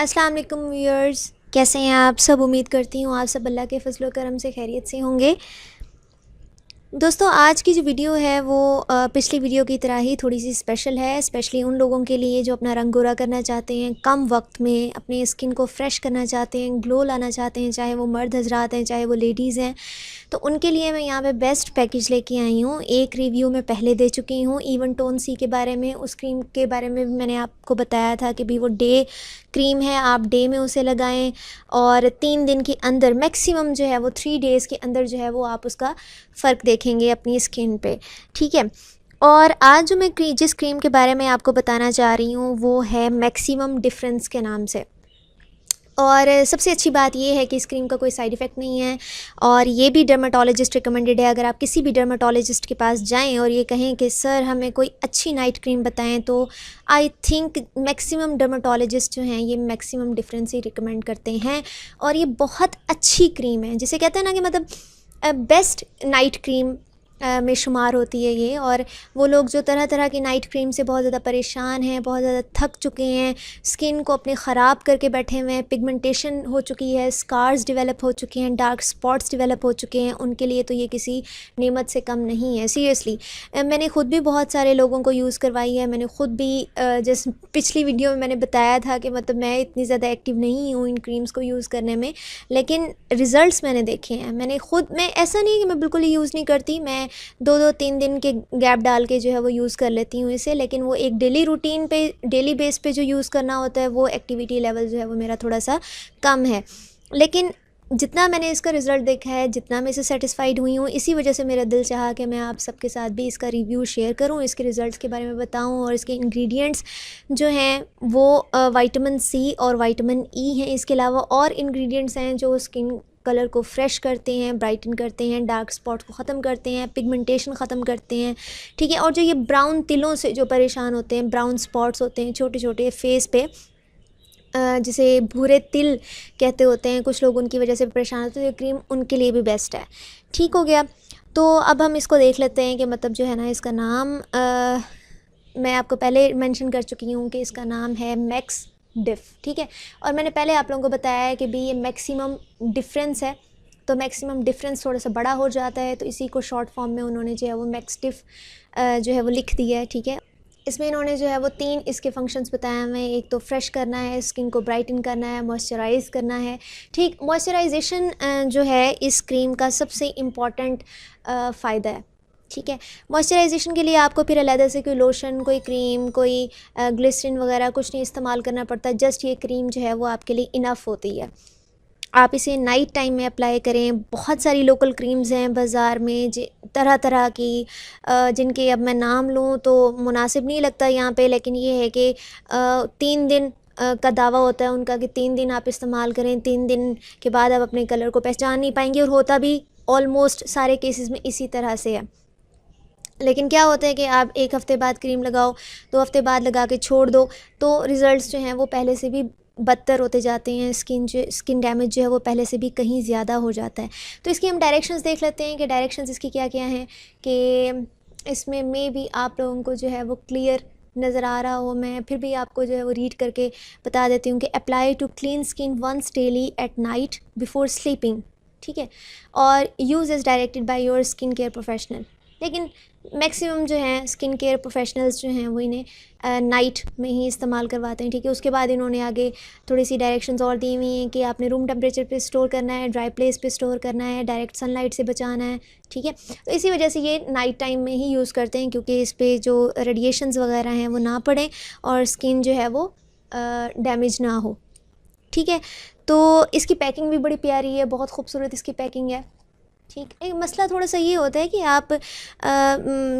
अस्सलाम वालेकुम व्यूअर्स, कैसे हैं आप सब। उम्मीद करती हूँ आप सब अल्लाह के फजल व करम से खैरियत से होंगे। दोस्तों, आज की जो वीडियो है वो पिछली वीडियो की तरह ही थोड़ी सी स्पेशल है, स्पेशली उन लोगों के लिए जो अपना रंग गोरा करना चाहते हैं, कम वक्त में अपनी स्किन को फ्रेश करना चाहते हैं, ग्लो लाना चाहते हैं, चाहे वो मर्द हजरात हैं चाहे वो लेडीज़ हैं। तो उनके लिए मैं यहाँ पे बेस्ट पैकेज लेके आई हूँ। एक रिव्यू मैं पहले दे चुकी हूँ इवन टोन सी के बारे में। उस क्रीम के बारे में भी मैंने आपको बताया था कि भी वो डे क्रीम है, आप डे में उसे लगाएं और 3 दिन के अंदर मैक्सिमम जो है वो 3 डेज़ के अंदर जो है वो आप उसका फ़र्क देखेंगे अपनी स्किन पे, ठीक है। और आज जो मैं जिस क्रीम के बारे में आपको बताना चाह रही हूँ वो है मैक्सिमम डिफरेंस के नाम से। और सबसे अच्छी बात ये है कि इस क्रीम का कोई साइड इफ़ेक्ट नहीं है और ये भी डर्माटोलॉजिस्ट रिकमेंडेड है। अगर आप किसी भी डर्माटोलॉजिस्ट के पास जाएं और ये कहें कि सर हमें कोई अच्छी नाइट क्रीम बताएं, तो आई थिंक मैक्सिमम डर्माटोलॉजिस्ट जो हैं ये मैक्सिमम डिफरेंस ही रिकमेंड करते हैं। और ये बहुत अच्छी क्रीम है, जिसे कहते हैं ना कि मतलब बेस्ट नाइट क्रीम में शुमार होती है ये। और वो लोग जो तरह तरह की नाइट क्रीम से बहुत ज़्यादा परेशान हैं, बहुत ज़्यादा थक चुके हैं, स्किन को अपने ख़राब करके बैठे हुए हैं, पिगमेंटेशन हो चुकी है, स्कार्स डेवलप हो चुके हैं, डार्क स्पॉट्स डेवलप हो चुके हैं, उनके लिए तो ये किसी नेमत से कम नहीं है सीरियसली। मैंने ख़ुद भी बहुत सारे लोगों को यूज़ करवाई है। मैंने ख़ुद भी जैसे पिछली वीडियो में मैंने बताया था कि मतलब मैं इतनी ज़्यादा एक्टिव नहीं हूँ इन क्रीम्स को यूज़ करने में, लेकिन रिज़ल्ट्स मैंने देखे हैं। मैं ऐसा नहीं कि मैं बिल्कुल ही यूज़ नहीं करती, मैं 2-2 3 दिन के गैप डाल के जो है वो यूज़ कर लेती हूँ इसे, लेकिन वो एक डेली रूटीन पे, डेली बेस पे जो यूज़ करना होता है वो एक्टिविटी लेवल जो है वो मेरा थोड़ा सा कम है। लेकिन जितना मैंने इसका रिज़ल्ट देखा है, जितना मैं इससे सेटिस्फाइड हुई हूँ, इसी वजह से मेरा दिल चाहा कि मैं आप सबके साथ भी इसका रिव्यू शेयर करूँ, इसके रिज़ल्ट्स के बारे में बताऊँ। और इसके इंग्रेडिएंट्स जो हैं वो विटामिन सी और विटामिन ई हैं। इसके अलावा और इंग्रेडिएंट्स हैं जो स्किन कलर को फ्रेश करते हैं, ब्राइटन करते हैं, डार्क स्पॉट को ख़त्म करते हैं, पिगमेंटेशन ख़त्म करते हैं, ठीक है। और जो ये ब्राउन तिलों से जो परेशान होते हैं, ब्राउन स्पॉट्स होते हैं छोटे छोटे फेस पे, जिसे भूरे तिल कहते होते हैं कुछ लोग, उनकी वजह से परेशान होते हैं, तो ये क्रीम उनके लिए भी बेस्ट है। ठीक हो गया। तो अब हम इसको देख लेते हैं कि मतलब जो है ना इसका नाम मैं आपको पहले मेंशन कर चुकी हूँ कि इसका नाम है मैक्स डिफ़, ठीक है। और मैंने पहले आप लोगों को बताया है कि भी ये मैक्सिमम डिफरेंस है, तो मैक्सिमम डिफरेंस थोड़ा सा बड़ा हो जाता है, तो इसी को शॉर्ट फॉर्म में उन्होंने जो है वो मैक्स डिफ़ जो है वो लिख दिया है, ठीक है। इसमें इन्होंने जो है वो 3 इसके फंक्शंस बताए हुए हैं। एक तो फ्रेश करना है, स्किन को ब्राइटन करना है, मॉइस्चराइज़ करना है, ठीक। मॉइस्चराइजेशन जो है इस क्रीम का सबसे इम्पॉर्टेंट फ़ायदा है, ठीक है। मॉइस्चराइजेशन के लिए आपको फिर अलग से कोई लोशन, कोई क्रीम, कोई ग्लिसरीन वगैरह कुछ नहीं इस्तेमाल करना पड़ता। जस्ट ये क्रीम जो है वो आपके लिए इनफ होती है। आप इसे नाइट टाइम में अप्लाई करें। बहुत सारी लोकल क्रीम्स हैं बाज़ार में तरह तरह की, जिनके अब मैं नाम लूँ तो मुनासिब नहीं लगता यहाँ पे, लेकिन ये है कि 3 दिन का दावा होता है उनका कि 3 दिन आप इस्तेमाल करें, 3 दिन के बाद आप अपने कलर को पहचान नहीं पाएंगे। और होता भी ऑलमोस्ट सारे केसेस में इसी तरह से है। लेकिन क्या होता है कि आप 1 हफ़्ते बाद क्रीम लगाओ, 2 हफ़्ते बाद लगा के छोड़ दो, तो रिज़ल्ट्स जो हैं वो पहले से भी बदतर होते जाते हैं। स्किन डैमेज जो है वो पहले से भी कहीं ज़्यादा हो जाता है। तो इसकी हम डायरेक्शंस देख लेते हैं कि डायरेक्शंस इसकी क्या क्या हैं, कि इसमें मे भी आप लोगों को जो है वो क्लियर नज़र आ रहा हो। मैं फिर भी आपको जो है वो रीड करके बता देती हूँ कि apply to clean skin once daily at night before sleeping, ठीक है। और use is directed by your skin care professional. लेकिन मैक्सिमम जो हैं स्किन केयर प्रोफेशनल्स जो हैं वो इन्हें नाइट में ही इस्तेमाल करवाते हैं, ठीक है। उसके बाद इन्होंने आगे थोड़ी सी डायरेक्शंस और दी हुई हैं कि आपने रूम टेम्परेचर पे स्टोर करना है, ड्राई प्लेस पे स्टोर करना है, डायरेक्ट सनलाइट से बचाना है, ठीक है। तो इसी वजह से ये नाइट टाइम में ही यूज़ करते हैं, क्योंकि इस पर जो रेडिएशंस वगैरह हैं वो ना पड़ें और स्किन जो है वो डैमेज ना हो, ठीक है। तो इसकी पैकिंग भी बड़ी प्यारी है, बहुत खूबसूरत इसकी पैकिंग है, ठीक। एक मसला थोड़ा सा ये होता है कि आप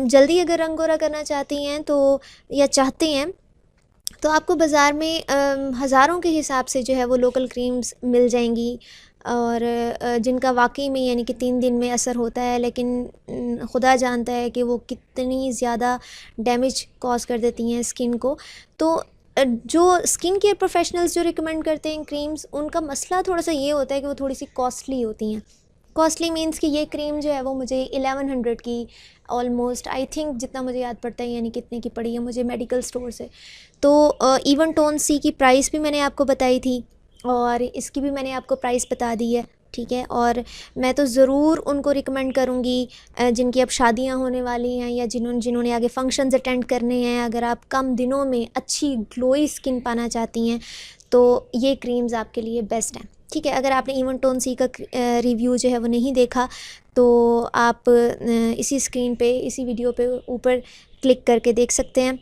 जल्दी अगर रंग गोरा करना चाहती हैं तो या चाहते हैं तो आपको बाज़ार में हज़ारों के हिसाब से जो है वो लोकल क्रीम्स मिल जाएंगी, और जिनका वाकई में यानी कि 3 दिन में असर होता है, लेकिन खुदा जानता है कि वो कितनी ज़्यादा डैमेज कॉज कर देती हैं स्किन को। तो जो स्किन केयर प्रोफेशनल्स जो रिकमेंड करते हैं क्रीम्स, उनका मसला थोड़ा सा ये होता है कि वो थोड़ी सी कॉस्टली होती हैं, कॉस्टली मीन्स कि ये क्रीम जो है वो मुझे 1100 की ऑलमोस्ट, आई थिंक जितना मुझे याद पड़ता है, यानी कितने की पड़ी है मुझे मेडिकल स्टोर से। तो इवन टोन सी की प्राइस भी मैंने आपको बताई थी और इसकी भी मैंने आपको प्राइस बता दी है, ठीक है। और मैं तो ज़रूर उनको रिकमेंड करूँगी जिनकी अब शादियां होने वाली हैं या जिन्होंने आगे फंक्शंस अटेंड करने हैं। अगर आप कम दिनों में अच्छी ग्लोई स्किन पाना चाहती हैं तो ये क्रीम्स आपके लिए बेस्ट हैं, ठीक है। अगर आपने इवन टोन सी का रिव्यू जो है वो नहीं देखा तो आप इसी स्क्रीन पे, इसी वीडियो पे ऊपर क्लिक करके देख सकते हैं।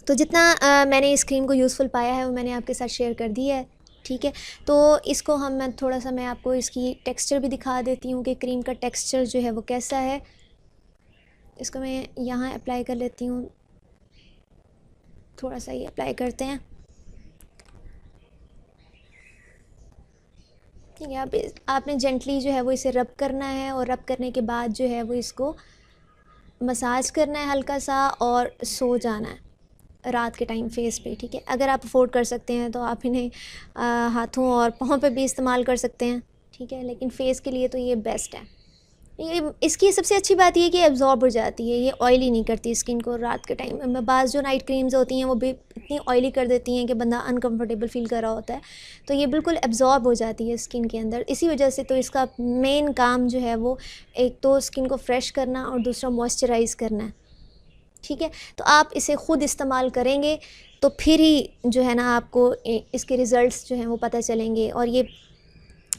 तो जितना मैंने इस क्रीम को यूज़फुल पाया है वो मैंने आपके साथ शेयर कर दिया है, ठीक है। तो इसको मैं थोड़ा सा मैं आपको इसकी टेक्सचर भी दिखा देती हूँ कि क्रीम का टेक्सचर जो है वो कैसा है। इसको मैं यहाँ अप्लाई कर लेती हूँ, थोड़ा सा ही अप्लाई करते हैं, ठीक है। आपने जेंटली जो है वो इसे रब करना है और रब करने के बाद जो है वो इसको मसाज करना है हल्का सा और सो जाना है रात के टाइम फेस पे, ठीक है। अगर आप अफोर्ड कर सकते हैं तो आप इन्हें हाथों और पाँव पे भी इस्तेमाल कर सकते हैं, ठीक है, लेकिन फ़ेस के लिए तो ये बेस्ट है। ये इसकी सबसे अच्छी बात ये है कि एब्जॉर्ब हो जाती है, ये ऑयली नहीं करती स्किन को रात के टाइम में। बाज़ जो नाइट क्रीम्स होती हैं वो भी इतनी ऑयली कर देती हैं कि बंदा अनकंफर्टेबल फ़ील कर रहा होता है, तो ये बिल्कुल एब्जॉर्ब हो जाती है स्किन के अंदर। इसी वजह से तो इसका मेन काम जो है वो एक तो स्किन को फ्रेश करना और दूसरा मॉइस्चराइज़ करना है, ठीक है। तो आप इसे ख़ुद इस्तेमाल करेंगे तो फिर ही जो है ना आपको इसके रिज़ल्ट्स जो हैं वो पता चलेंगे। और ये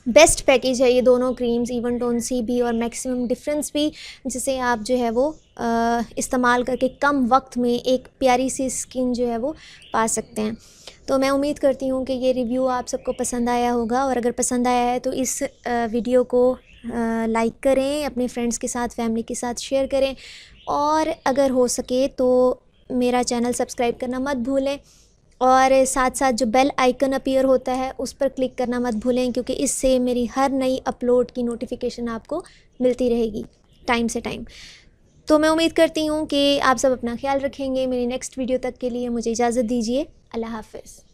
बेस्ट पैकेज है ये दोनों क्रीम्स, इवन टोन सी भी और मैक्सिमम डिफरेंस भी, जिसे आप जो है वो इस्तेमाल करके कम वक्त में एक प्यारी सी स्किन जो है वो पा सकते हैं। तो मैं उम्मीद करती हूँ कि ये रिव्यू आप सबको पसंद आया होगा, और अगर पसंद आया है तो इस वीडियो को लाइक करें, अपने फ्रेंड्स के साथ, फैमिली के साथ शेयर करें, और अगर हो सके तो मेरा चैनल सब्सक्राइब करना मत भूलें, और साथ साथ जो बेल आइकन अपीयर होता है उस पर क्लिक करना मत भूलें, क्योंकि इससे मेरी हर नई अपलोड की नोटिफिकेशन आपको मिलती रहेगी टाइम से टाइम। तो मैं उम्मीद करती हूँ कि आप सब अपना ख्याल रखेंगे। मेरी नेक्स्ट वीडियो तक के लिए मुझे इजाज़त दीजिए। अल्लाह हाफ़िज़।